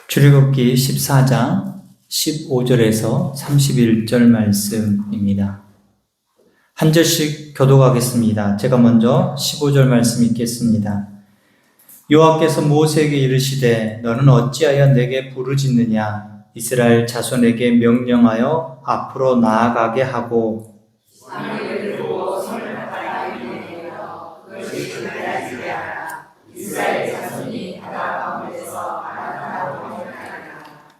출애굽기 14장 15절에서 31절 말씀입니다. 한 절씩 교독하겠습니다. 제가 먼저 15절 말씀 읽겠습니다. 여호와께서 모세에게 이르시되 너는 어찌하여 내게 부르짖느냐? 이스라엘 자손에게 명령하여 앞으로 나아가게 하고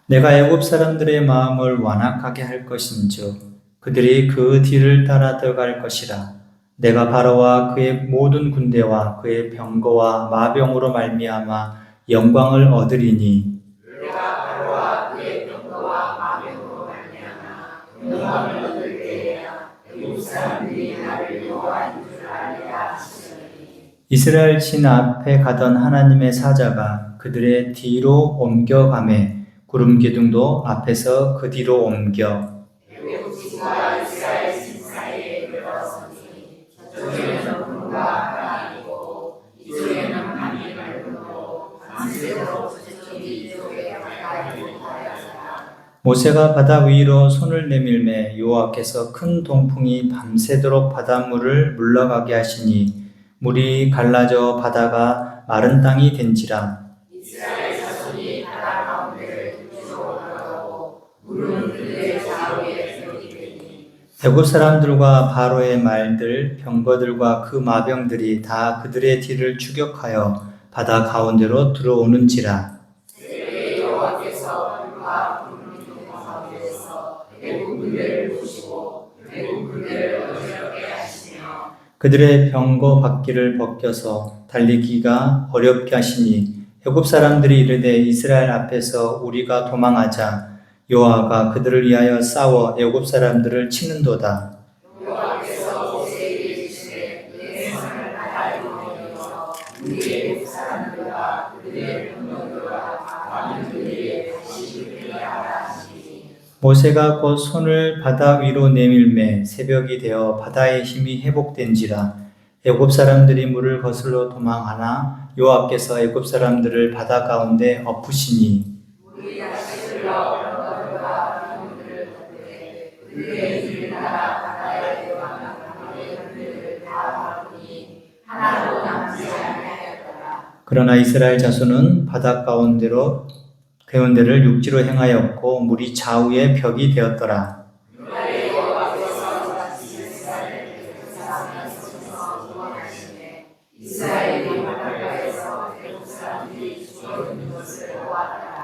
내가 애굽 사람들의 마음을 완악하게 할 것인즉 그들이 그 뒤를 따라 들어갈 것이라. 내가 바로와 그의 모든 군대와 그의 병거와 마병으로 말미암아 영광을 얻으리니 내가 바로와 그의 병거와 마병으로 말미암아 영광을 얻을 때에야 애굽 사람들이 나를 여호와인 줄 알리라 하시더니 이스라엘 진 앞에 가던 하나님의 사자가 그들의 뒤로 옮겨가매 구름 기둥도 앞에서 그 뒤로 옮겨 애굽 진과 이스라엘 진 사이에 이르렀으니 저쪽에는 구름과 바람이고 이쪽에는 바람이 맑음으로 밤새도록 저쪽이 이쪽에 가까이 못하였더라. 모세가 바다 위로 손을 내밀매 여호와께서 큰 동풍이 밤새도록 바닷물을 물러가게 하시니 물이 갈라져 바다가 마른 땅이 된지라. 애굽 사람들과 바로의 말들, 병거들과 그 마병들이 다 그들의 뒤를 추격하여 바다 가운데로 들어오는지라. 여호와께서 불과 구름 기둥 가운데서 애굽 군대를 보시고 애굽 군대를 어지럽게 하시며 그들의 병거 바퀴를 벗겨서 달리기가 어렵게 하시니 애굽 사람들이 이르되 이스라엘 앞에서 우리가 도망하자. 여호와가 그들을 위하여 싸워 애굽 사람들을 치는도다. 여호와께서 모세에게 이르시되 내 손을 바다에 내밀어 우리 애굽 사람들과 그들의 병거들과 마병들에게 다시 이르게 하라 하시니 모세가 곧 손을 바다 위로 내밀매 새벽이 되어 바다의 힘이 회복된지라. 애굽 사람들이 물을 거슬러 도망하나 여호와께서 애굽 사람들을 바다 가운데 엎으시니 물이 다시 흘러 그들의 뒤를 따라 바다에 들어가는 바위들을 다 바꾸니 하나도 남지 아니하였더라. 그러나 이스라엘 자손은 바다 가운데를 육지로 행하였고 물이 좌우의 벽이 되었더라.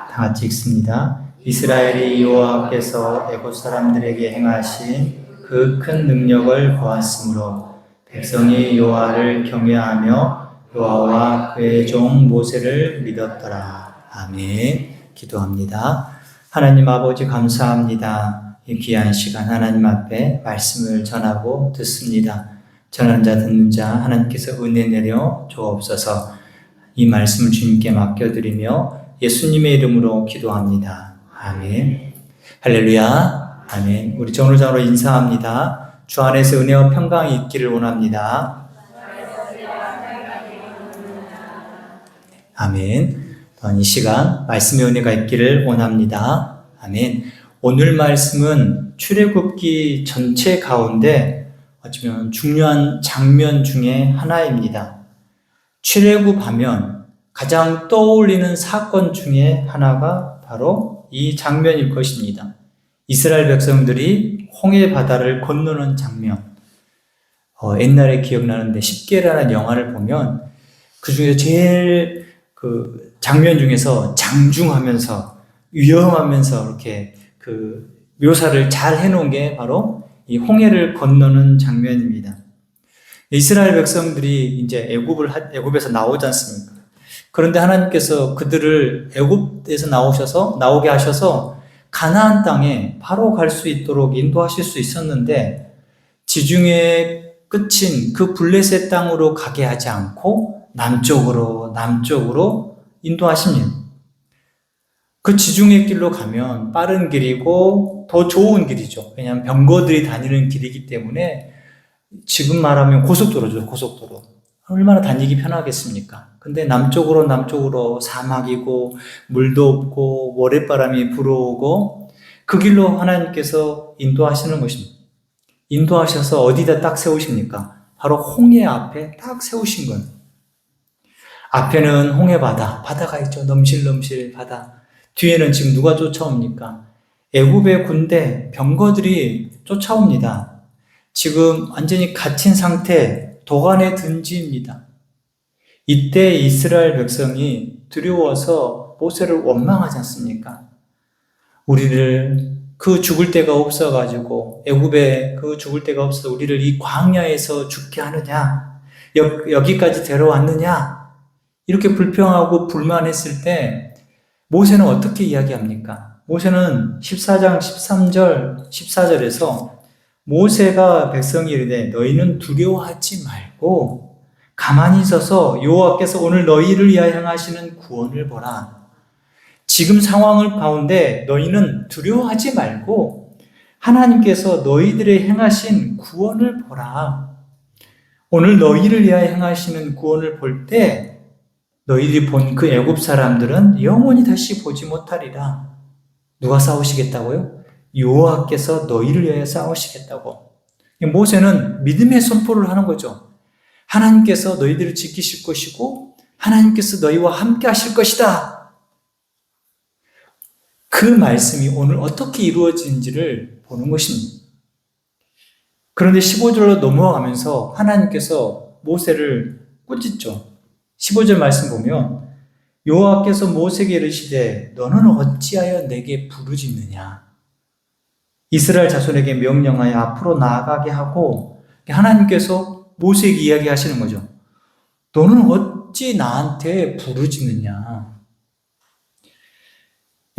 다 같이 읽습니다. 이스라엘이 여호와께서 애굽 사람들에게 행하신 그 큰 능력을 보았으므로 백성이 여호와를 경외하며 여호와와 그의 종 모세를 믿었더라. 아멘. 기도합니다. 하나님 아버지 감사합니다. 이 귀한 시간 하나님 앞에 말씀을 전하고 듣습니다. 전하는 자 듣는 자 하나님께서 은혜 내려 주옵소서. 이 말씀을 주님께 맡겨드리며 예수님의 이름으로 기도합니다. 아멘. 할렐루야. 아멘. 우리 정로장으로 인사합니다. 주 안에서 은혜와 평강이 있기를 원합니다. 아멘. 이 시간 말씀의 은혜가 있기를 원합니다. 아멘. 오늘 말씀은 출애굽기 전체 가운데 어쩌면 중요한 장면 중에 하나입니다. 출애굽하면 가장 떠올리는 사건 중에 하나가 바로 이 장면일 것입니다. 이스라엘 백성들이 홍해 바다를 건너는 장면. 옛날에 기억나는데 십계라는 영화를 보면 그 중에 제일 그 장면 중에서 장중하면서 위험하면서 이렇게 그 묘사를 잘 해놓은 게 바로 이 홍해를 건너는 장면입니다. 이스라엘 백성들이 이제 애굽에서 나오지 않습니까? 그런데 하나님께서 그들을 애굽에서 나오게 하셔서 가나안 땅에 바로 갈 수 있도록 인도하실 수 있었는데 지중해 끝인 그 블레셋 땅으로 가게 하지 않고 남쪽으로 인도하십니다. 그 지중해 길로 가면 빠른 길이고 더 좋은 길이죠. 왜냐하면 병거들이 다니는 길이기 때문에 지금 말하면 고속도로죠. 고속도로. 얼마나 다니기 편하겠습니까? 근데 남쪽으로 사막이고 물도 없고 모래바람이 불어오고 그 길로 하나님께서 인도하시는 것입니다. 인도하셔서 어디다 딱 세우십니까? 바로 홍해 앞에 딱 세우신 거예요. 앞에는 홍해바다, 바다가 있죠. 넘실넘실 바다. 뒤에는 지금 누가 쫓아옵니까? 애굽의 군대, 병거들이 쫓아옵니다. 지금 완전히 갇힌 상태, 도간에 든지입니다. 이때 이스라엘 백성이 두려워서 모세를 원망하지 않습니까? 우리를 그 죽을 데가 없어가지고 애굽에 그 죽을 데가 없어서 우리를 이 광야에서 죽게 하느냐? 여기까지 데려왔느냐? 이렇게 불평하고 불만했을 때 모세는 어떻게 이야기합니까? 모세는 14장 13절 14절에서 모세가 백성이 이르되 너희는 두려워하지 말고 가만히 있어서 여호와께서 오늘 너희를 위하여 행하시는 구원을 보라. 지금 상황을 가운데 너희는 두려워하지 말고 하나님께서 너희들의 행하신 구원을 보라. 오늘 너희를 위하여 행하시는 구원을 볼 때 너희들이 본 그 애굽 사람들은 영원히 다시 보지 못하리라. 누가 싸우시겠다고요? 여호와께서 너희를 위하여 싸우시겠다고. 모세는 믿음의 선포를 하는 거죠. 하나님께서 너희들을 지키실 것이고 하나님께서 너희와 함께 하실 것이다. 그 말씀이 오늘 어떻게 이루어지는지를 보는 것입니다. 그런데 15절로 넘어가면서 하나님께서 모세를 꾸짖죠. 15절 말씀 보면 여호와께서 모세에게 이르시되 너는 어찌하여 내게 부르짖느냐. 이스라엘 자손에게 명령하여 앞으로 나아가게 하고 하나님께서 모세에게 이야기하시는 거죠. 너는 어찌 나한테 부르짖느냐.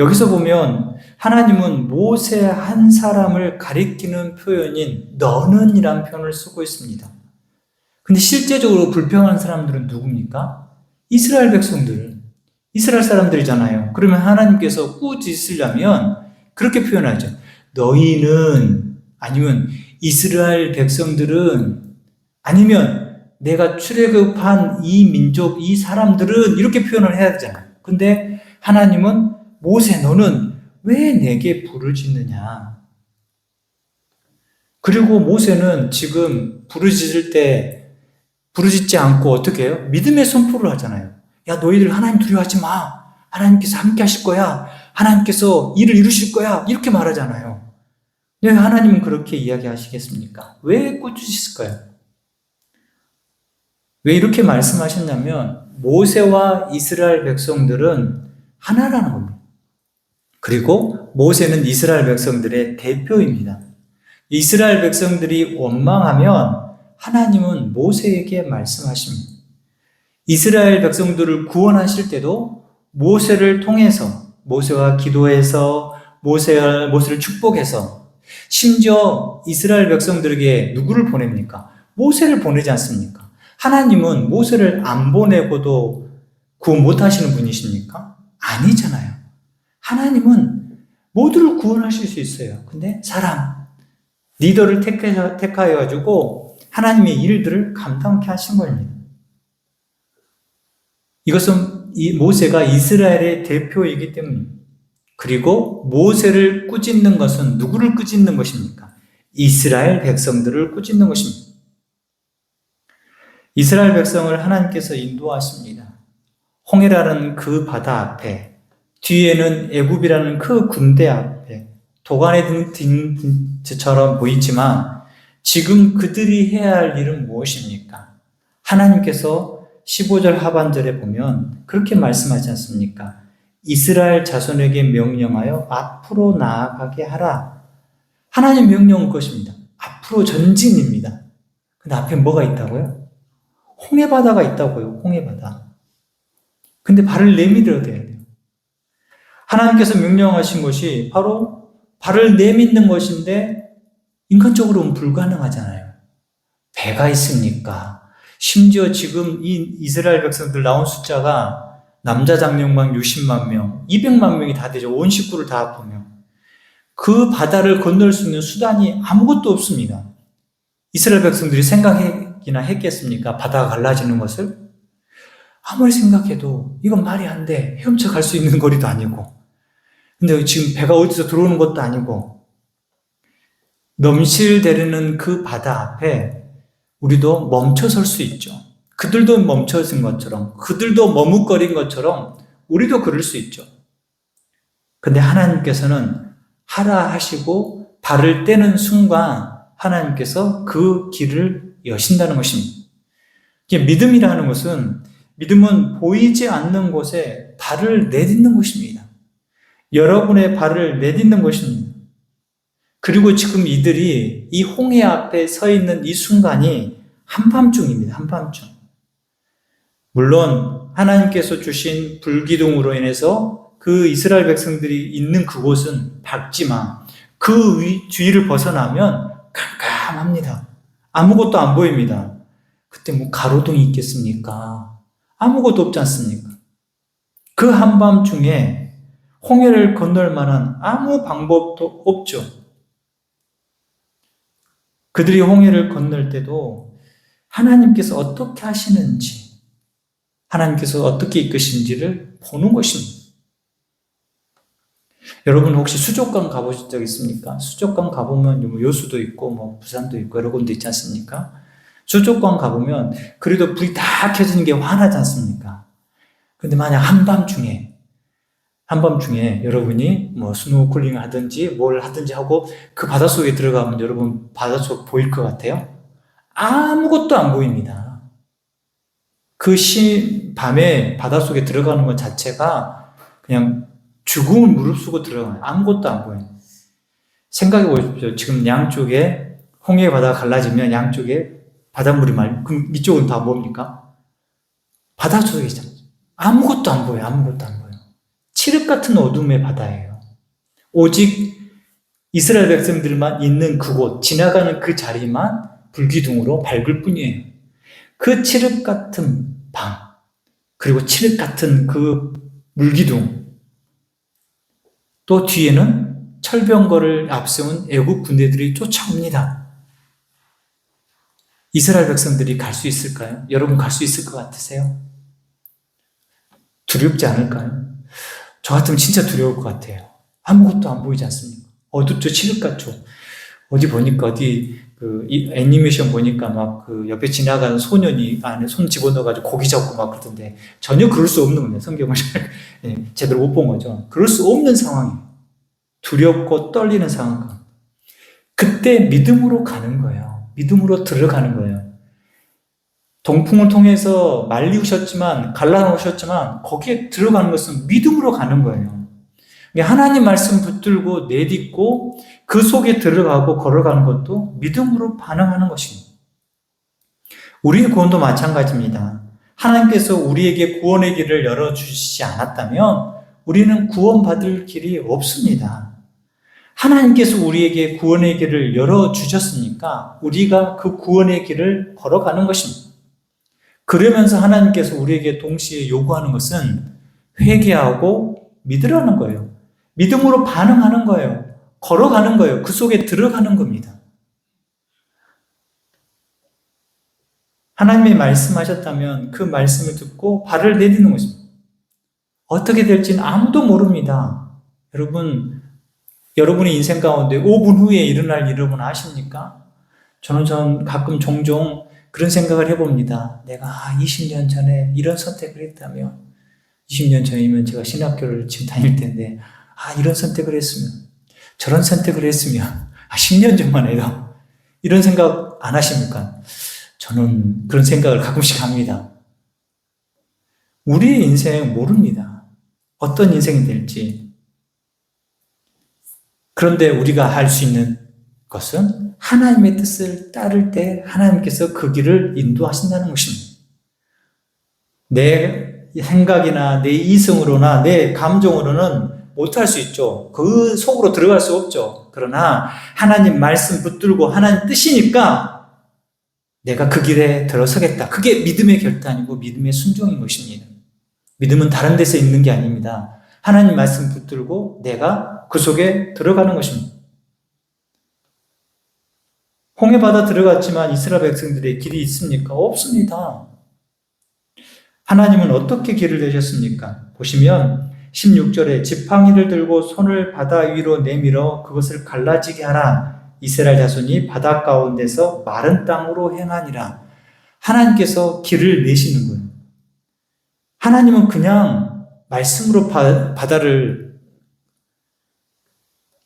여기서 보면 하나님은 모세 한 사람을 가리키는 표현인 너는 이란 표현을 쓰고 있습니다. 근데 실제적으로 불평하는 사람들은 누굽니까? 이스라엘 백성들, 이스라엘 사람들이잖아요. 그러면 하나님께서 꾸짖으려면 그렇게 표현하죠. 너희는, 아니면 이스라엘 백성들은, 아니면 내가 출애굽한 이 민족, 이 사람들은 이렇게 표현을 해야 되잖아요. 근데 하나님은 모세 너는 왜 내게 부르짖느냐. 그리고 모세는 지금 부르짖을 때 부르짖지 않고 어떻게 해요? 믿음의 선포를 하잖아요. 야 너희들 하나님 두려워하지 마. 하나님께서 함께 하실 거야. 하나님께서 일을 이루실 거야. 이렇게 말하잖아요. 왜 하나님은 그렇게 이야기하시겠습니까? 왜 꾸짖으실까요? 왜 이렇게 말씀하셨냐면 모세와 이스라엘 백성들은 하나라는 겁니다. 그리고 모세는 이스라엘 백성들의 대표입니다. 이스라엘 백성들이 원망하면 하나님은 모세에게 말씀하십니다. 이스라엘 백성들을 구원하실 때도 모세를 통해서, 모세와 기도해서 모세를 축복해서, 심지어 이스라엘 백성들에게 누구를 보냅니까? 모세를 보내지 않습니까? 하나님은 모세를 안 보내고도 구원 못하시는 분이십니까? 아니잖아요. 하나님은 모두를 구원하실 수 있어요. 근데 사람, 리더를 택하여가지고 하나님의 일들을 감당케 하신 겁니다. 이것은 모세가 이스라엘의 대표이기 때문입니다. 그리고 모세를 꾸짖는 것은 누구를 꾸짖는 것입니까? 이스라엘 백성들을 꾸짖는 것입니다. 이스라엘 백성을 하나님께서 인도하십니다. 홍해라는 그 바다 앞에, 뒤에는 애굽이라는 그 군대 앞에 도간에 든 것처럼 보이지만 지금 그들이 해야 할 일은 무엇입니까? 하나님께서 15절 하반절에 보면 그렇게 말씀하지 않습니까? 이스라엘 자손에게 명령하여 앞으로 나아가게 하라. 하나님 명령은 그것입니다. 앞으로 전진입니다. 근데 앞에 뭐가 있다고요? 홍해바다가 있다고요. 홍해바다. 근데 발을 내밀어야 돼요. 하나님께서 명령하신 것이 바로 발을 내딛는 것인데 인간적으로는 불가능하잖아요. 배가 있습니까? 심지어 지금 이 이스라엘 백성들 나온 숫자가 남자 장령만 60만 명, 200만 명이 다 되죠. 온 식구를 다 합하면. 그 바다를 건널 수 있는 수단이 아무것도 없습니다. 이스라엘 백성들이 생각해 생각이나 했겠습니까? 바다가 갈라지는 것을? 아무리 생각해도 이건 말이 안 돼. 헤엄쳐 갈 수 있는 거리도 아니고. 근데 지금 배가 어디서 들어오는 것도 아니고. 넘실대는 그 바다 앞에 우리도 멈춰설 수 있죠. 그들도 멈춰선 것처럼, 그들도 머뭇거린 것처럼 우리도 그럴 수 있죠. 근데 하나님께서는 하라 하시고 발을 떼는 순간 하나님께서 그 길을 여신다는 것입니다. 믿음이라는 것은, 믿음은 보이지 않는 곳에 발을 내딛는 것입니다. 여러분의 발을 내딛는 것입니다. 그리고 지금 이들이 이 홍해 앞에 서 있는 이 순간이 한밤중입니다. 한밤중. 물론 하나님께서 주신 불기둥으로 인해서 그 이스라엘 백성들이 있는 그곳은 밝지만 그 주위를 벗어나면 깜깜합니다. 아무것도 안 보입니다. 그때 뭐 가로등이 있겠습니까? 아무것도 없지 않습니까? 그 한밤중에 홍해를 건널 만한 아무 방법도 없죠. 그들이 홍해를 건널 때도 하나님께서 어떻게 하시는지, 하나님께서 어떻게 이끄신지를 보는 것입니다. 여러분 혹시 수족관 가보신 적 있습니까? 수족관 가보면 여수도 있고 뭐 부산도 있고 여러 군데 있지 않습니까? 수족관 가보면 그래도 불이 다 켜지는 게 환하지 않습니까? 근데 만약 한밤중에 여러분이 뭐 스노클링을 하든지 뭘 하든지 하고 그 바닷속에 들어가면 여러분 바닷속 보일 것 같아요? 아무것도 안 보입니다. 밤에 바닷속에 들어가는 것 자체가 그냥 죽음을 무릅쓰고 들어가요. 아무것도 안 보여요. 생각해 보십시오. 지금 양쪽에 홍해 바다가 갈라지면 양쪽에 바닷물이 그럼 이쪽은 다 뭡니까? 바닷속이잖아요. 아무것도 안 보여요. 아무것도 안 보여요. 칠흑 같은 어둠의 바다예요. 오직 이스라엘 백성들만 있는 그곳, 지나가는 그 자리만 불기둥으로 밝을 뿐이에요. 그 칠흑 같은 밤, 그리고 칠흑 같은 그 물기둥, 또 뒤에는 철병거를 앞세운 애국 군대들이 쫓아옵니다. 이스라엘 백성들이 갈 수 있을까요? 여러분 갈 수 있을 것 같으세요? 두렵지 않을까요? 저 같으면 진짜 두려울 것 같아요. 아무것도 안 보이지 않습니까? 어둡죠? 칠흑같죠? 어디 보니까 애니메이션 보니까 막 옆에 지나가는 소년이 안에 손 집어넣어가지고 고기 잡고 막 그러던데 전혀 그럴 수 없는 거예요. 성경을 제대로 못 본 거죠. 그럴 수 없는 상황이에요. 두렵고 떨리는 상황. 그때 믿음으로 가는 거예요. 믿음으로 들어가는 거예요. 동풍을 통해서 말리우셨지만 갈라놓으셨지만 거기에 들어가는 것은 믿음으로 가는 거예요. 하나님 말씀 붙들고 내딛고 그 속에 들어가고 걸어가는 것도 믿음으로 반응하는 것입니다. 우리의 구원도 마찬가지입니다. 하나님께서 우리에게 구원의 길을 열어주시지 않았다면 우리는 구원받을 길이 없습니다. 하나님께서 우리에게 구원의 길을 열어주셨으니까 우리가 그 구원의 길을 걸어가는 것입니다. 그러면서 하나님께서 우리에게 동시에 요구하는 것은 회개하고 믿으라는 거예요. 믿음으로 반응하는 거예요. 걸어가는 거예요. 그 속에 들어가는 겁니다. 하나님이 말씀하셨다면 그 말씀을 듣고 발을 내딛는 것입니다. 어떻게 될지는 아무도 모릅니다. 여러분의 인생 가운데 5분 후에 일어날 일은 아십니까? 저는 가끔 종종 그런 생각을 해봅니다. 내가 20년 전에 이런 선택을 했다면 20년 전이면 제가 신학교를 지금 다닐 텐데 이런 선택을 했으면 저런 선택을 했으면 10년 전만 해도 이런 생각 안 하십니까? 저는 그런 생각을 가끔씩 합니다. 우리의 인생 모릅니다. 어떤 인생이 될지. 그런데 우리가 할 수 있는 것은 하나님의 뜻을 따를 때 하나님께서 그 길을 인도하신다는 것입니다. 내 생각이나 내 이성으로나 내 감정으로는 못할 수 있죠. 그 속으로 들어갈 수 없죠. 그러나 하나님 말씀 붙들고 하나님 뜻이니까 내가 그 길에 들어서겠다. 그게 믿음의 결단이고 믿음의 순종인 것입니다. 믿음은 다른 데서 있는 게 아닙니다. 하나님 말씀 붙들고 내가 그 속에 들어가는 것입니다. 홍해 바다 들어갔지만 이스라엘 백성들의 길이 있습니까? 없습니다. 하나님은 어떻게 길을 내셨습니까? 보시면 16절에 지팡이를 들고 손을 바다 위로 내밀어 그것을 갈라지게 하라. 이스라엘 자손이 바다 가운데서 마른 땅으로 행하니라. 하나님께서 길을 내시는 거예요. 하나님은 그냥 말씀으로 바다를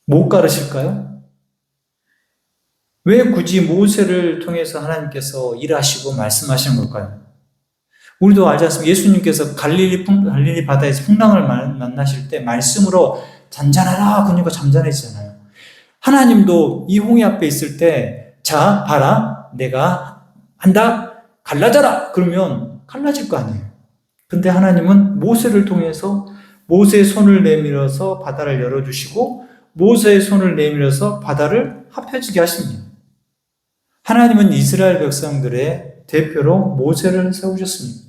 못 가르실까요? 왜 굳이 모세를 통해서 하나님께서 일하시고 말씀하시는 걸까요? 우리도 알지 않습니까? 예수님께서 갈릴리 바다에서 풍랑을 만나실 때 말씀으로 잔잔하라 그러니까 잠잠해지잖아요. 하나님도 이 홍해 앞에 있을 때, 자, 봐라, 내가 한다, 갈라져라! 그러면 갈라질 거 아니에요. 근데 하나님은 모세를 통해서 모세의 손을 내밀어서 바다를 열어주시고 모세의 손을 내밀어서 바다를 합해지게 하십니다. 하나님은 이스라엘 백성들의 대표로 모세를 세우셨습니다.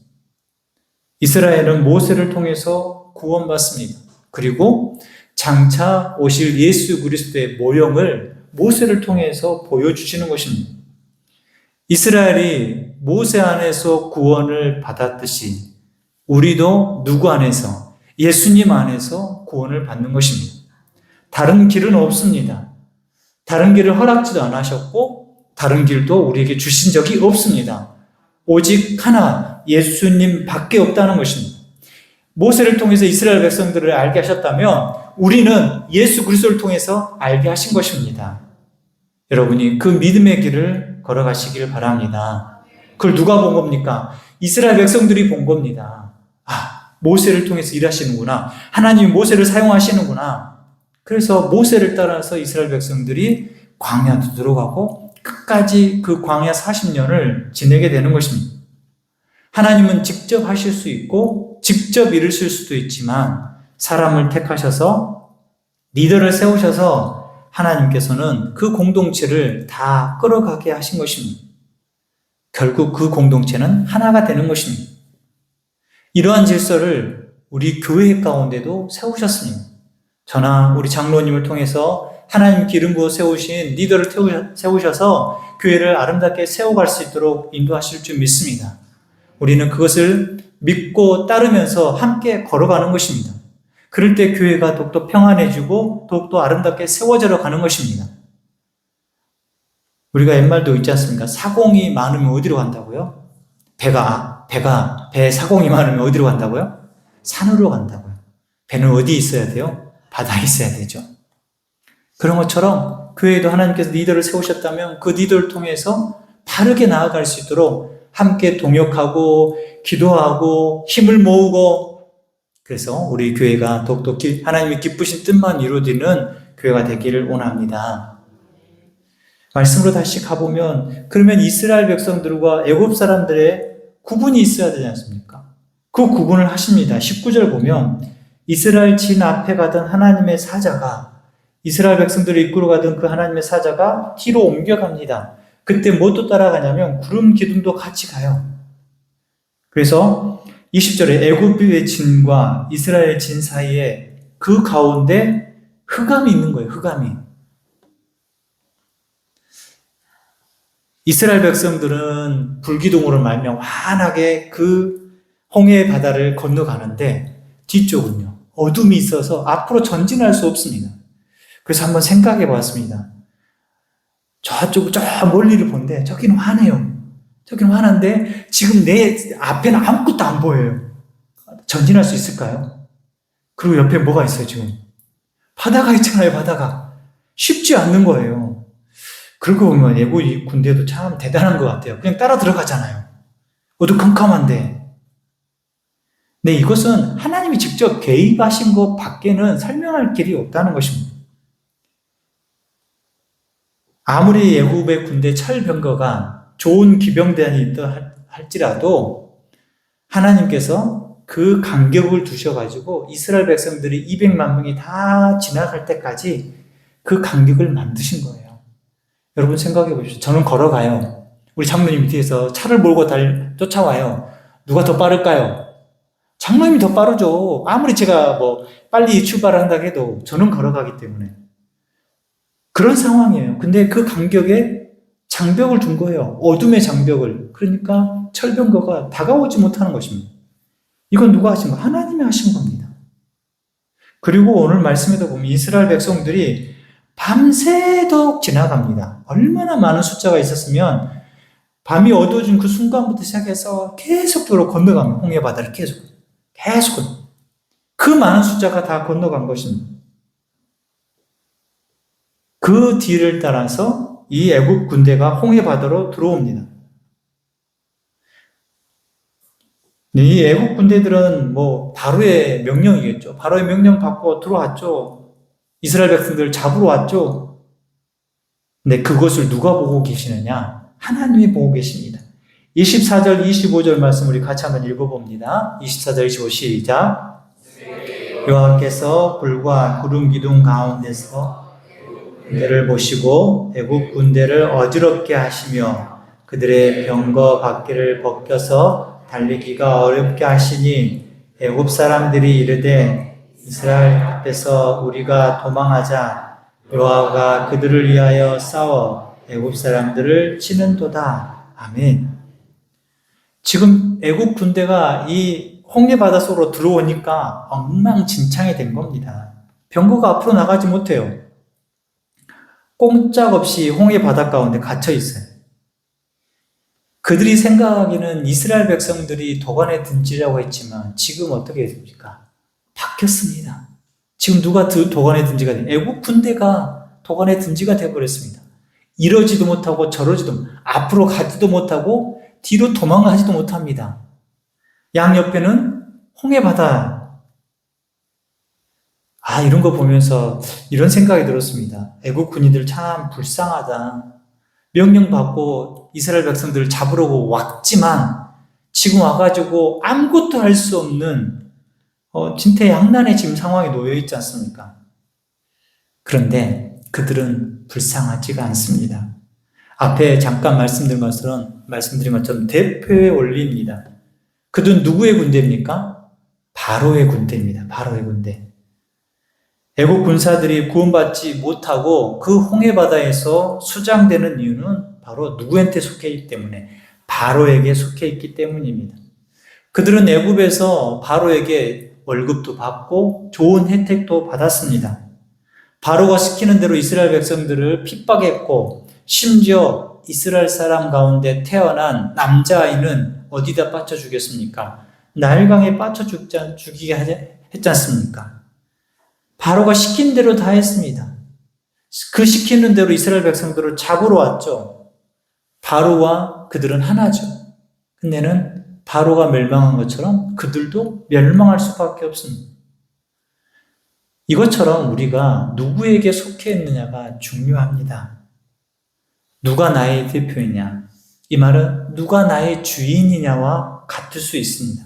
이스라엘은 모세를 통해서 구원받습니다. 그리고 장차 오실 예수 그리스도의 모형을 모세를 통해서 보여주시는 것입니다. 이스라엘이 모세 안에서 구원을 받았듯이 우리도 누구 안에서, 예수님 안에서 구원을 받는 것입니다. 다른 길은 없습니다. 다른 길을 허락지도 않으셨고 다른 길도 우리에게 주신 적이 없습니다. 오직 하나, 예수님 밖에 없다는 것입니다. 모세를 통해서 이스라엘 백성들을 알게 하셨다면 우리는 예수 그리스도를 통해서 알게 하신 것입니다. 여러분이 그 믿음의 길을 걸어가시길 바랍니다. 그걸 누가 본 겁니까? 이스라엘 백성들이 본 겁니다. 아, 모세를 통해서 일하시는구나. 하나님이 모세를 사용하시는구나. 그래서 모세를 따라서 이스라엘 백성들이 광야도 들어가고 끝까지 그 광야 40년을 지내게 되는 것입니다. 하나님은 직접 하실 수 있고 직접 이루실 수도 있지만 사람을 택하셔서 리더를 세우셔서 하나님께서는 그 공동체를 다 끌어가게 하신 것입니다. 결국 그 공동체는 하나가 되는 것입니다. 이러한 질서를 우리 교회 가운데도 세우셨습니다. 저나 우리 장로님을 통해서 하나님 기름 부어 세우신 리더를 세우셔서 교회를 아름답게 세워갈 수 있도록 인도하실 줄 믿습니다. 우리는 그것을 믿고 따르면서 함께 걸어가는 것입니다. 그럴 때 교회가 더욱더 평안해지고 더욱더 아름답게 세워져 가는 것입니다. 우리가 옛말도 있지 않습니까? 사공이 많으면 어디로 간다고요? 배 사공이 많으면 어디로 간다고요? 산으로 간다고요. 배는 어디 있어야 돼요? 바다에 있어야 되죠. 그런 것처럼 교회도 하나님께서 리더를 세우셨다면 그 리더를 통해서 바르게 나아갈 수 있도록 함께 동역하고 기도하고 힘을 모으고, 그래서 우리 교회가 더욱더 하나님이 기쁘신 뜻만 이루어지는 교회가 되기를 원합니다. 말씀으로 다시 가보면 그러면 이스라엘 백성들과 애굽 사람들의 구분이 있어야 되지 않습니까? 그 구분을 하십니다. 19절 보면 이스라엘 진 앞에 가던 하나님의 사자가, 이스라엘 백성들을 이끌어 가던 그 하나님의 사자가 뒤로 옮겨갑니다. 그때 뭣도 따라가냐면 구름 기둥도 같이 가요. 그래서 20절에 애굽의 진과 이스라엘 진 사이에 그 가운데 흑암이 있는 거예요. 흑암이. 이스라엘 백성들은 불기둥으로 말미암아 환하게 그 홍해 바다를 건너가는데 뒤쪽은요, 어둠이 있어서 앞으로 전진할 수 없습니다. 그래서 한번 생각해 봤습니다. 저쪽 저 멀리를 보는데 저기는 환해요. 저기는 환한데 지금 내 앞에는 아무것도 안 보여요. 전진할 수 있을까요? 그리고 옆에 뭐가 있어요 지금? 바다가 있잖아요. 바다가. 쉽지 않는 거예요. 그러고 보면 애굽 군대도 참 대단한 것 같아요. 그냥 따라 들어가잖아요. 어두컴컴한데. 네, 이것은 하나님이 직접 개입하신 것 밖에는 설명할 길이 없다는 것입니다. 아무리 애굽의 군대 철병거가 좋은 기병대원이 있다 할지라도 하나님께서 그 간격을 두셔가지고 이스라엘 백성들이 200만 명이 다 지나갈 때까지 그 간격을 만드신 거예요. 여러분 생각해 보십시오. 저는 걸어가요. 우리 장로님 밑에서 차를 몰고 쫓아와요. 누가 더 빠를까요? 장로님이 더 빠르죠. 아무리 제가 빨리 출발을 한다고 해도 저는 걸어가기 때문에. 그런 상황이에요. 근데 그 간격에 장벽을 둔 거예요. 어둠의 장벽을. 그러니까 철병거가 다가오지 못하는 것입니다. 이건 누가 하신 거? 하나님이 하신 겁니다. 그리고 오늘 말씀에도 보면 이스라엘 백성들이 밤새도록 지나갑니다. 얼마나 많은 숫자가 있었으면 밤이 어두워진 그 순간부터 시작해서 계속적으로 건너가면 홍해 바다를 계속 그 많은 숫자가 다 건너간 것입니다. 그 뒤를 따라서 이 애굽 군대가 홍해 바다로 들어옵니다. 이 애국 군대들은 바로의 명령이겠죠. 바로의 명령 받고 들어왔죠. 이스라엘 백성들을 잡으러 왔죠. 근데 그것을 누가 보고 계시느냐? 하나님이 보고 계십니다. 24절, 25절 말씀 우리 같이 한번 읽어봅니다. 24절, 25 시작. 여호와께서 불과 구름 기둥 가운데서 군대를 보시고 애국 군대를 어지럽게 하시며 그들의 병거 바퀴를 벗겨서 달리기가 어렵게 하시니 애굽 사람들이 이르되 이스라엘 앞에서 우리가 도망하자 여호와가 그들을 위하여 싸워 애굽 사람들을 치는도다. 아멘. 지금 애굽 군대가 이 홍해 바다 속으로 들어오니까 엉망진창이 된 겁니다. 병거가 앞으로 나가지 못해요. 꼼짝없이 홍해 바다 가운데 갇혀 있어요. 그들이 생각하기는 이스라엘 백성들이 도관에 든지라고 했지만 지금 어떻게 됩니까? 바뀌었습니다. 지금 누가 도관에 든지가 돼? 애국 군대가 도관에 든지가 되어버렸습니다. 이러지도 못하고 저러지도 앞으로 가지도 못하고 뒤로 도망가지도 못합니다. 양옆에는 홍해 바다. 이런 거 보면서 이런 생각이 들었습니다. 애국 군인들 참 불쌍하다. 명령받고 이스라엘 백성들을 잡으러 왔지만 지금 와가지고 아무것도 할 수 없는 진퇴양난의 지금 상황에 놓여 있지 않습니까? 그런데 그들은 불쌍하지가 않습니다. 앞에 잠깐 말씀드린 것처럼 대표의 원리입니다. 그들은 누구의 군대입니까? 바로의 군대입니다. 바로의 군대. 애국 군사들이 구원받지 못하고 그 홍해 바다에서 수장되는 이유는 바로 누구한테 속해 있기 때문에 바로에게 속해 있기 때문입니다. 그들은 애굽에서 바로에게 월급도 받고 좋은 혜택도 받았습니다. 바로가 시키는 대로 이스라엘 백성들을 핍박했고 심지어 이스라엘 사람 가운데 태어난 남자아이는 어디다 빠쳐 주겠습니까? 나일강에 빠쳐 죽이게 했지 않습니까? 바로가 시킨 대로 다 했습니다. 그 시키는 대로 이스라엘 백성들을 잡으러 왔죠. 바로와 그들은 하나죠. 근데는 바로가 멸망한 것처럼 그들도 멸망할 수밖에 없습니다. 이것처럼 우리가 누구에게 속해 있느냐가 중요합니다. 누가 나의 대표이냐? 이 말은 누가 나의 주인이냐와 같을 수 있습니다.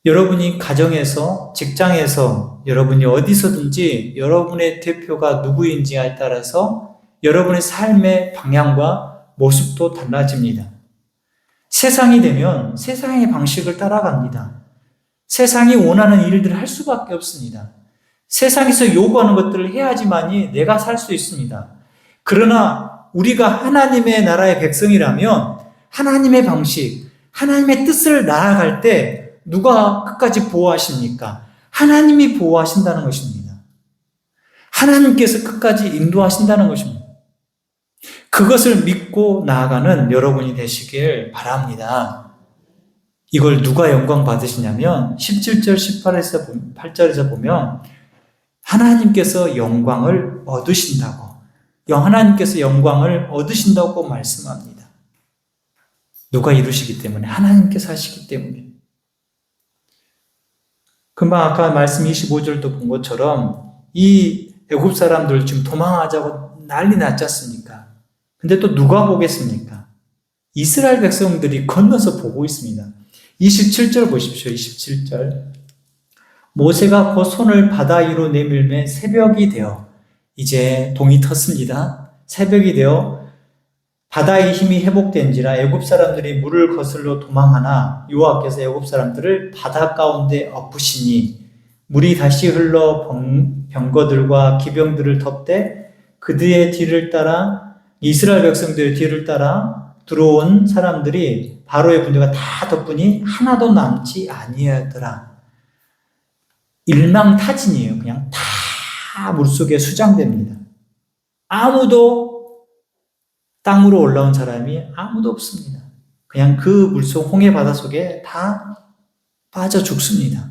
여러분이 가정에서, 직장에서, 여러분이 어디서든지 여러분의 대표가 누구인지에 따라서 여러분의 삶의 방향과 모습도 달라집니다. 세상이 되면 세상의 방식을 따라갑니다. 세상이 원하는 일들을 할 수밖에 없습니다. 세상에서 요구하는 것들을 해야지만이 내가 살 수 있습니다. 그러나 우리가 하나님의 나라의 백성이라면 하나님의 방식, 하나님의 뜻을 나아갈 때 누가 끝까지 보호하십니까? 하나님이 보호하신다는 것입니다. 하나님께서 끝까지 인도하신다는 것입니다. 그것을 믿고 나아가는 여러분이 되시길 바랍니다. 이걸 누가 영광 받으시냐면 17절 18절에서 보면 하나님께서 영광을 얻으신다고, 하나님께서 영광을 얻으신다고 말씀합니다. 누가 이루시기 때문에? 하나님께서 하시기 때문에. 금방 아까 말씀 25절도 본 것처럼 이 애굽 사람들 지금 도망하자고 난리 났지 않습니까? 근데 또 누가 보겠습니까? 이스라엘 백성들이 건너서 보고 있습니다. 27절 보십시오. 27절. 모세가 곧 손을 바다 위로 내밀매 새벽이 되어, 이제 동이 텄습니다. 새벽이 되어 바다의 힘이 회복된지라 애굽 사람들이 물을 거슬러 도망하나 여호와께서 애굽 사람들을 바다 가운데 엎으시니 물이 다시 흘러 병거들과 기병들을 덮되 그들의 뒤를 따라 이스라엘 백성들의 뒤를 따라 들어온 사람들이 바로의 군대가 다 덕분이 하나도 남지 아니하더라. 일망타진이에요. 그냥 다 물속에 수장됩니다. 아무도 땅으로 올라온 사람이 아무도 없습니다. 그냥 그 물속 홍해 바다 속에 다 빠져 죽습니다.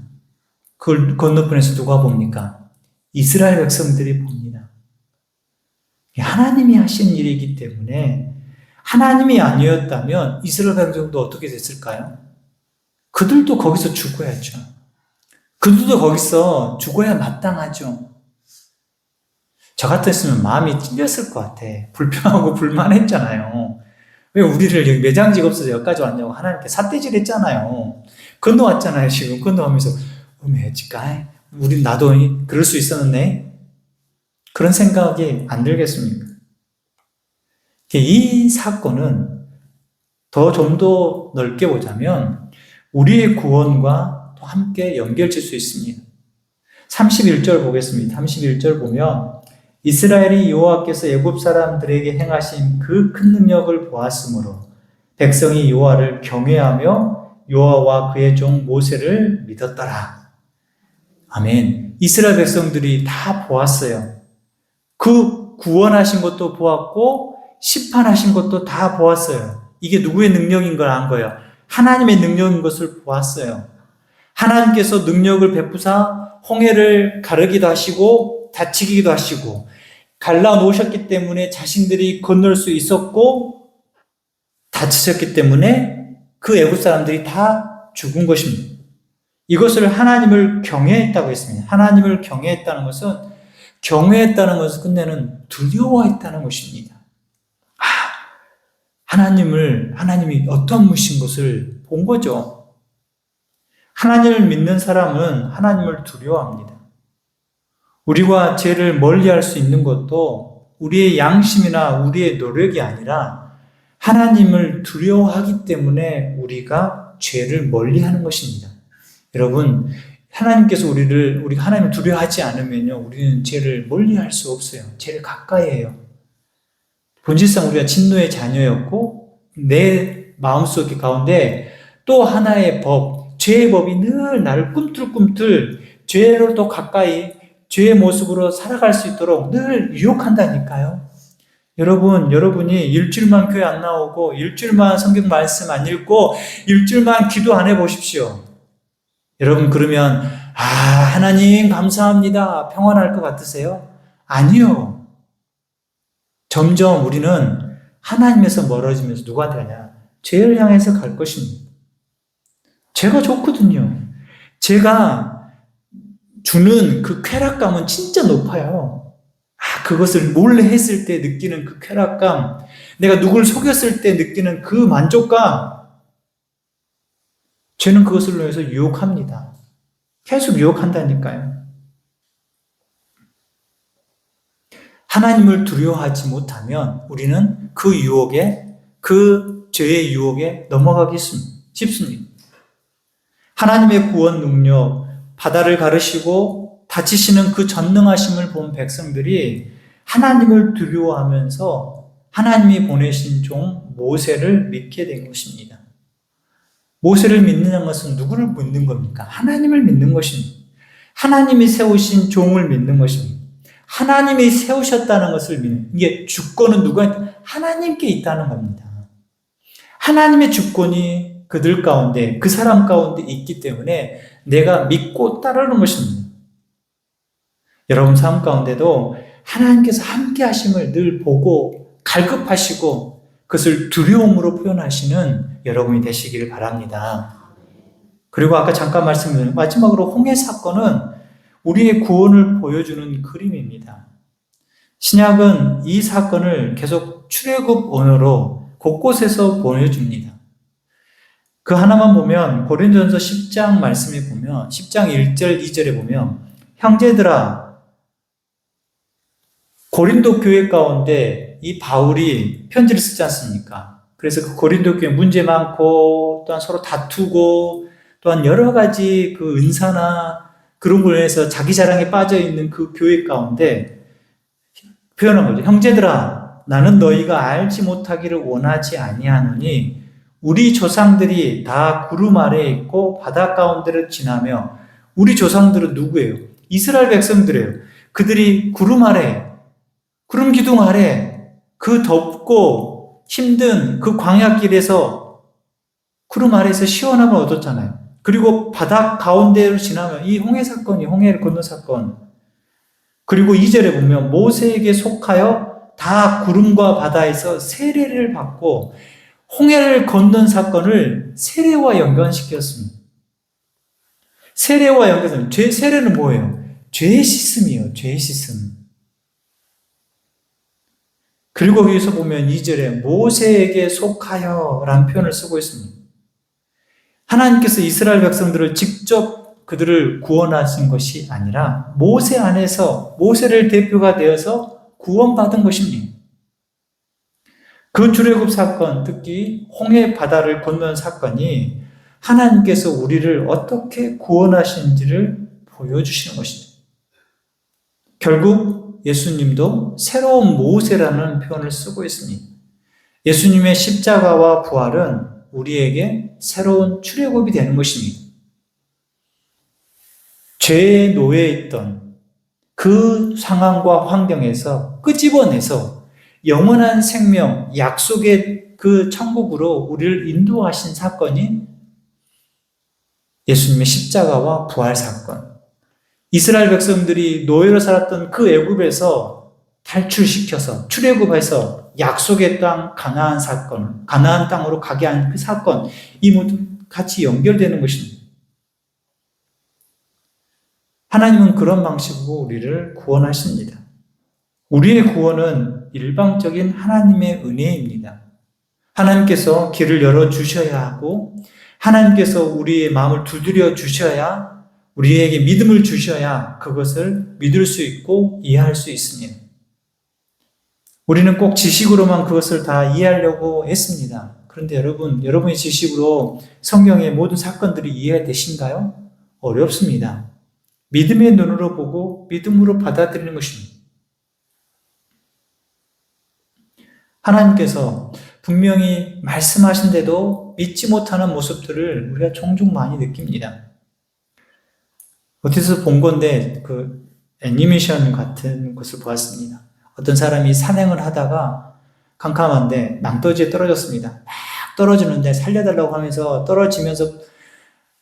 그걸 건너편에서 누가 봅니까? 이스라엘 백성들이 봅니다. 하나님이 하신 일이기 때문에 하나님이 아니었다면 이스라엘 백성도 어떻게 됐을까요? 그들도 거기서 죽어야죠. 그들도 거기서 죽어야 마땅하죠. 저 같았으면 마음이 찔렸을 것 같아. 불평하고 불만했잖아요. 왜 우리를 여기 매장지가 없어서 여기까지 왔냐고 하나님께 삿대질 했잖아요. 건너왔잖아요, 지금. 건너오면서, 어메지까 우리 나도 그럴 수 있었는데? 그런 생각이 안 들겠습니까? 이 사건은 좀 더 넓게 보자면, 우리의 구원과 또 함께 연결될 수 있습니다. 31절 보겠습니다. 31절 보면, 이스라엘이 여호와께서 애굽 사람들에게 행하신 그 큰 능력을 보았으므로 백성이 여호와를 경외하며 여호와와 그의 종 모세를 믿었더라. 아멘. 이스라엘 백성들이 다 보았어요. 그 구원하신 것도 보았고 심판하신 것도 다 보았어요. 이게 누구의 능력인 걸 안 거예요. 하나님의 능력인 것을 보았어요. 하나님께서 능력을 베푸사 홍해를 가르기도 하시고 다치기도 하시고 갈라놓으셨기 때문에 자신들이 건널 수 있었고 다치셨기 때문에 그 애국 사람들이 다 죽은 것입니다. 이것을 하나님을 경외했다고 했습니다. 하나님을 경외했다는 것은 끝내는 두려워했다는 것입니다. 하나님이 어떤 분이신 것을 본 거죠. 하나님을 믿는 사람은 하나님을 두려워합니다. 우리가 죄를 멀리할 수 있는 것도 우리의 양심이나 우리의 노력이 아니라 하나님을 두려워하기 때문에 우리가 죄를 멀리하는 것입니다. 여러분, 하나님께서 우리가 하나님을 두려워하지 않으면요, 우리는 죄를 멀리할 수 없어요. 죄를 가까이 해요. 본질상 우리가 진노의 자녀였고 내 마음속 가운데 또 하나의 죄의 법이 늘 나를 꿈틀꿈틀 죄로 또 가까이 죄의 모습으로 살아갈 수 있도록 늘 유혹한다니까요. 여러분이 일주일만 교회 안 나오고 일주일만 성경 말씀 안 읽고 일주일만 기도 안 해보십시오. 여러분 그러면 하나님 감사합니다. 평안할 것 같으세요? 아니요. 점점 우리는 하나님에서 멀어지면서 누구한테 가냐? 죄를 향해서 갈 것입니다. 죄가 좋거든요. 죄가 주는 그 쾌락감은 진짜 높아요. 그것을 몰래 했을 때 느끼는 그 쾌락감, 내가 누굴 속였을 때 느끼는 그 만족감, 죄는 그것을 위해서 유혹합니다. 계속 유혹한다니까요. 하나님을 두려워하지 못하면 우리는 그 죄의 유혹에 넘어가기 쉽습니다. 하나님의 구원 능력, 바다를 가르시고 다치시는 그 전능하심을 본 백성들이 하나님을 두려워하면서 하나님이 보내신 종 모세를 믿게 된 것입니다. 모세를 믿는 것은 누구를 믿는 겁니까? 하나님을 믿는 것입니다. 하나님이 세우신 종을 믿는 것입니다. 하나님이 세우셨다는 것을 믿는, 이게 주권은 누구한테? 하나님께 있다는 겁니다. 하나님의 주권이 그들 가운데, 그 사람 가운데 있기 때문에 내가 믿고 따르는 것입니다. 여러분 삶 가운데도 하나님께서 함께 하심을 늘 보고 갈급하시고 그것을 두려움으로 표현하시는 여러분이 되시기를 바랍니다. 그리고 아까 잠깐 말씀드린 마지막으로 홍해 사건은 우리의 구원을 보여주는 그림입니다. 신약은 이 사건을 계속 출애굽 언어로 곳곳에서 보여줍니다. 그 하나만 보면 고린도전서 10장 말씀에 보면 10장 1절 2절에 보면 형제들아 고린도 교회 가운데 이 바울이 편지를 쓰지 않습니까? 그래서 그 고린도 교회 문제 많고 또한 서로 다투고 또한 여러 가지 그 은사나 그런 걸로 해서 자기 자랑에 빠져 있는 그 교회 가운데 표현한 거죠. 형제들아 나는 너희가 알지 못하기를 원하지 아니하노니 우리 조상들이 다 구름 아래에 있고 바다 가운데를 지나며 우리 조상들은 누구예요? 이스라엘 백성들이에요. 그들이 구름 아래, 구름 기둥 아래 그 덥고 힘든 그 광야길에서 구름 아래에서 시원함을 얻었잖아요. 그리고 바다 가운데로 지나면 이 홍해 사건이 홍해를 건넌 사건. 그리고 2절에 보면 모세에게 속하여 다 구름과 바다에서 세례를 받고 홍해를 건넌 사건을 세례와 연관시켰습니다. 세례와 연관은 세례는 뭐예요? 죄 씻음이에요. 죄 씻음. 그리고 여기서 보면 2절에 모세에게 속하여 라는 표현을 쓰고 있습니다. 하나님께서 이스라엘 백성들을 직접 그들을 구원하신 것이 아니라 모세 안에서 모세를 대표가 되어서 구원받은 것입니다. 그 출애굽 사건, 특히 홍해 바다를 건넌 사건이 하나님께서 우리를 어떻게 구원하시는지를 보여주시는 것이죠. 결국 예수님도 새로운 모세라는 표현을 쓰고 있습니다. 예수님의 십자가와 부활은 우리에게 새로운 출애굽이 되는 것입니다. 죄의 노예에 있던 그 상황과 환경에서 끄집어내서 영원한 생명, 약속의 그 천국으로 우리를 인도하신 사건이 예수님의 십자가와 부활 사건. 이스라엘 백성들이 노예로 살았던 그 애굽에서 탈출시켜서 출애굽해서 약속의 땅 가나안 사건, 가나안 땅으로 가게 한 그 사건, 이 모두 같이 연결되는 것입니다. 하나님은 그런 방식으로 우리를 구원하십니다. 우리의 구원은 일방적인 하나님의 은혜입니다. 하나님께서 길을 열어주셔야 하고 하나님께서 우리의 마음을 두드려 주셔야 우리에게 믿음을 주셔야 그것을 믿을 수 있고 이해할 수 있습니다. 우리는 꼭 지식으로만 그것을 다 이해하려고 했습니다. 그런데 여러분의 지식으로 성경의 모든 사건들이 이해되신가요? 어렵습니다. 믿음의 눈으로 보고 믿음으로 받아들이는 것입니다. 하나님께서 분명히 말씀하신데도 믿지 못하는 모습들을 우리가 종종 많이 느낍니다. 어디서 본 건데 그 애니메이션 같은 것을 보았습니다. 어떤 사람이 산행을 하다가 캄캄한데 낭떠지에 떨어졌습니다. 막 떨어지는데 살려달라고 하면서 떨어지면서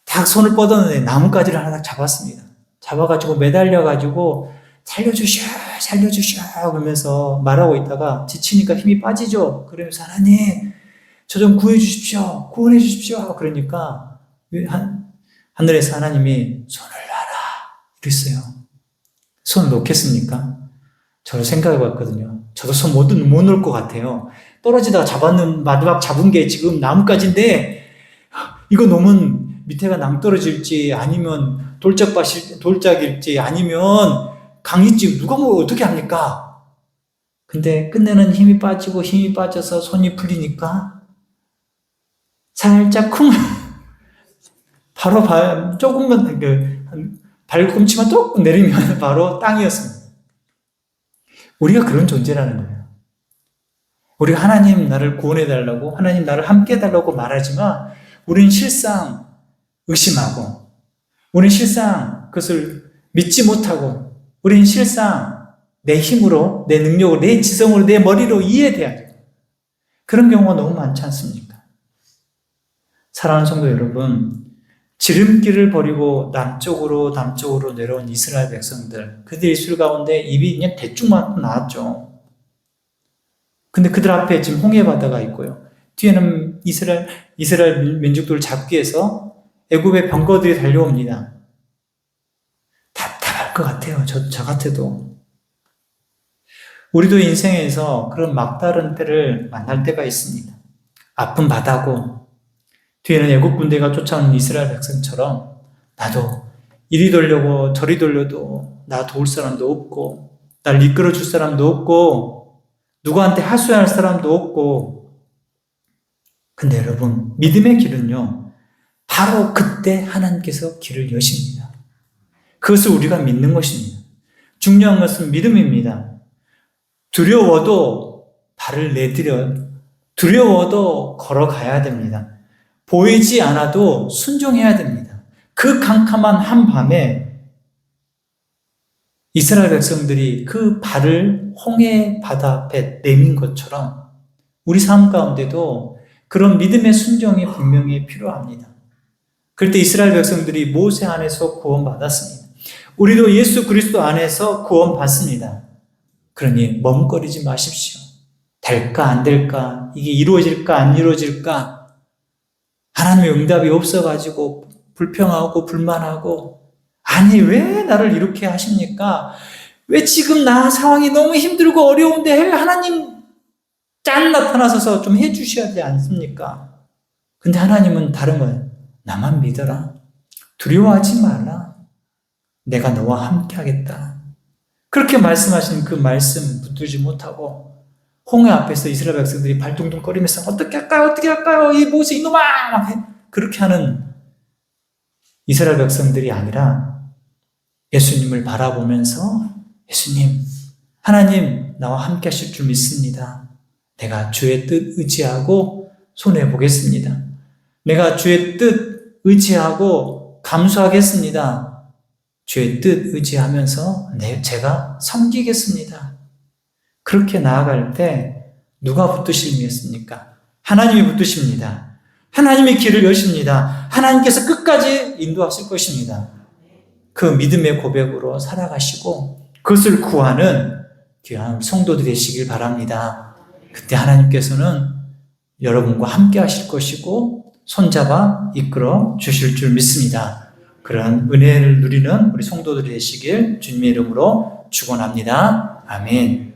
딱 손을 뻗었는데 나뭇가지를 하나 딱 잡았습니다. 잡아가지고 매달려가지고 살려주셔 그러면서 말하고 있다가 지치니까 힘이 빠지죠. 그러면서 하나님 저 좀 구해 주십시오. 구원해 주십시오. 그러니까 하늘에서 하나님이 손을 놔라 그랬어요. 손을 놓겠습니까? 저도 생각해 봤거든요. 저도 손 못 놓을 것 같아요. 떨어지다가 마지막 잡은 게 지금 나뭇가지인데 이거 놓으면 밑에가 낭떠러질지 아니면 돌짝일지 아니면 강일지 누가 뭐 어떻게 합니까? 근데 끝내는 힘이 빠져서 손이 풀리니까 살짝 바로 조금만 발꿈치만 뚝 내리면 바로 땅이었습니다. 우리가 그런 존재라는 거예요. 우리가 하나님 나를 구원해달라고 하나님 나를 함께해달라고 말하지만 우리는 실상 의심하고 우리는 실상 그것을 믿지 못하고 우리는 실상 내 힘으로 내 능력으로 내 지성으로 내 머리로 이해돼야 돼요. 그런 경우가 너무 많지 않습니까? 사랑하는 성도 여러분, 지름길을 버리고 남쪽으로 내려온 이스라엘 백성들, 그들 입술 가운데 입이 그냥 대충만 나왔죠. 근데 그들 앞에 지금 홍해 바다가 있고요. 뒤에는 이스라엘 민족들을 잡기 위해서 애굽의 병거들이 달려옵니다. 답답할 것 같아요. 저 같아도. 우리도 인생에서 그런 막다른 때를 만날 때가 있습니다. 아픈 바다고 뒤에는 애국 군대가 쫓아오는 이스라엘 백성처럼 나도 이리 돌려고 저리 돌려도 나 도울 사람도 없고 날 이끌어 줄 사람도 없고 누구한테 하소연할 사람도 없고 근데 여러분 믿음의 길은요 바로 그때 하나님께서 길을 여십니다. 그것을 우리가 믿는 것입니다. 중요한 것은 믿음입니다. 두려워도 발을 내디뎌 두려워도 걸어가야 됩니다. 보이지 않아도 순종해야 됩니다. 그 캄캄한 한밤에 이스라엘 백성들이 그 발을 홍해 바다 앞에 내민 것처럼 우리 삶 가운데도 그런 믿음의 순종이 분명히 필요합니다. 그럴 때 이스라엘 백성들이 모세 안에서 구원받았습니다. 우리도 예수 그리스도 안에서 구원받습니다. 그러니 머뭇거리지 마십시오. 될까 안 될까? 이게 이루어질까 안 이루어질까? 하나님의 응답이 없어가지고 불평하고 불만하고 아니 왜 나를 이렇게 하십니까? 왜 지금 나 상황이 너무 힘들고 어려운데 하나님 짠 나타나셔서 좀 해주셔야 되지 않습니까? 근데 하나님은 다른 거예요. 나만 믿어라. 두려워하지 말라. 내가 너와 함께 하겠다. 그렇게 말씀하신 그 말씀 붙들지 못하고 홍해 앞에서 이스라엘 백성들이 발둥둥거리면서 어떻게 할까요? 어떻게 할까요? 이 모세 이놈아! 그렇게 하는 이스라엘 백성들이 아니라 예수님을 바라보면서 예수님, 하나님 나와 함께 하실 줄 믿습니다. 내가 주의 뜻 의지하고 손해 보겠습니다. 내가 주의 뜻 의지하고 감수하겠습니다. 주의 뜻 의지하면서 제가 섬기겠습니다. 그렇게 나아갈 때 누가 붙드시겠습니까? 하나님이 붙드십니다. 하나님이 길을 여십니다. 하나님께서 끝까지 인도하실 것입니다. 그 믿음의 고백으로 살아가시고 그것을 구하는 귀한 성도들이 되시길 바랍니다. 그때 하나님께서는 여러분과 함께 하실 것이고 손잡아 이끌어 주실 줄 믿습니다. 그런 은혜를 누리는 우리 성도들이 되시길 주님의 이름으로 축원합니다. 아멘.